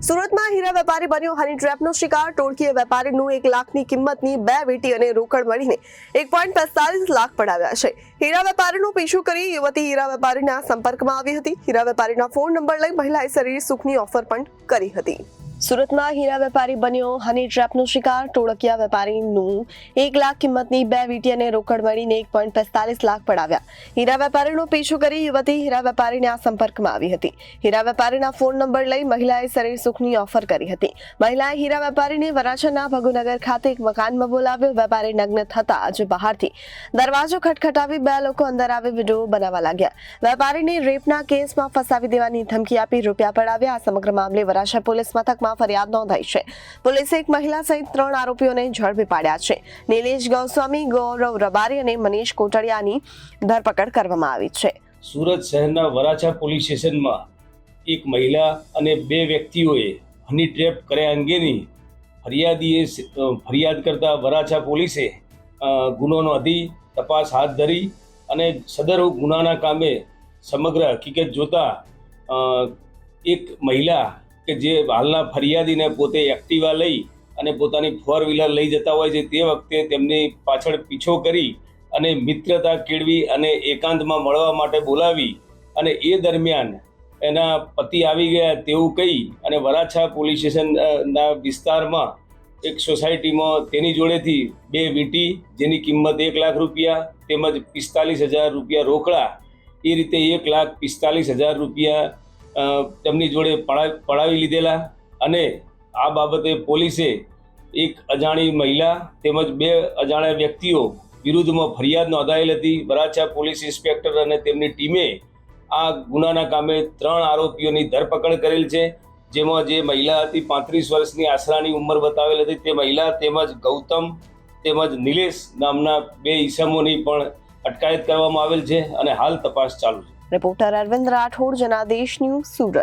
સુરતમાં હીરા વેપારી બન્યો હની ટ્રેપનો શિકાર। ટોળકીએ વેપારીનું 1 લાખની કિંમતની 2 વીંટી અને રોકડ મળીને 1.45 લાખ પડાવ્યા છે। હીરા વેપારીનો પીછો કરી યુવતી હીરા વેપારીના સંપર્કમાં આવી હતી। હીરા વેપારીના ફોન નંબર લઈ મહિલાએ શરીર સુખની ઓફર પણ કરી હતી। સુરતમાં હીરા વેપારી બન્યો હની ટ્રેપનો શિકાર। ટોળકીયા વેપારીનું 1 લાખ કિંમતની 2 વીંટી અને રોકડ મળીને 1.45 લાખ પડાવ્યા। હીરા વેપારીનો પીછો કરી યુવતી હીરા વેપારીના સંપર્કમાં આવી હતી। હીરા વેપારીના ફોન નંબર લઈ મહિલાએ શરીર સુખની ઓફર કરી હતી। મહિલાએ હીરા વેપારીને વરાછાના ભગુનગર ખાતે એક મકાનમાં બોલાવ્યો। વેપારી નગ્ન થતા આજે બહારથી દરવાજો ખટખટાવી 2 લોકો અંદર આવી વિડીયો બનાવવા લાગ્યા। વેપારીને રેપના કેસમાં ફસાવી દેવાની ધમકી આપી રૂપિયા પડાવ્યા। આ સમગ્ર મામલે વરાછા પોલીસ મથકમાં ફરિયાદ નોંધાઈ છે। પોલીસે એક મહિલા સહિત 3 આરોપીઓને ઝડપી પાડ્યા છે। નિલેશ ગૌસ્વામી, ગૌરવ રબારી અને મનીષ કોટડિયાની ધરપકડ કરવામાં આવી છે। સુરત શહેરના વરાછા પોલીસ સ્ટેશનમાં એક મહિલા અને 2 વ્યક્તિઓએ હની ટ્રેપ કર્યા અંગેની ફરિયાદ કરતા વરાછા પોલીસે ગુનો નોંધી તપાસ હાથ ધરી અને સદર ગુનાના કામે સમગ્ર હકીકત જોતા એક મહિલા કે જે હાલના ફરિયાદીને પોતે એક્ટિવા લઈ અને પોતાની 4 વ્હીલર લઈ જતા હોય છે તે વખતે તેમની પાછળ પીછો કરી અને મિત્રતા કેળવી અને એકાંતમાં મળવા માટે બોલાવી અને એ દરમિયાન એના પતિ આવી ગયા તેવું કહી અને વરાછા પોલીસ સ્ટેશનના વિસ્તારમાં એક સોસાયટીમાં તેની જોડેથી 2 વીંટી જેની કિંમત 1 લાખ રૂપિયા તેમજ 45,000 રૂપિયા રોકડા એ રીતે 1,45,000 રૂપિયા તેમની જોડે પડાવી લીધેલા। અને આ બાબતે પોલીસે એક અજાણી મહિલા તેમજ 2 અજાણ્યા વ્યક્તિઓ વિરુદ્ધમાં ફરિયાદ નોંધાયેલ હતી। વરાછા પોલીસ ઇન્સ્પેક્ટર અને તેમની ટીમે આ ગુનાના કામે 3 આરોપીઓની ધરપકડ કરેલ છે, જેમાં જે મહિલા હતી 35 વર્ષની આશરાની ઉંમર બતાવેલ હતી તે મહિલા તેમજ ગૌતમ તેમજ નિલેશ નામના 2 ઈસમોની પણ અટકાયત કરવામાં આવેલ છે અને હાલ તપાસ ચાલુ છે। Reporter Arvind Rathod, Janadesh news, Surat.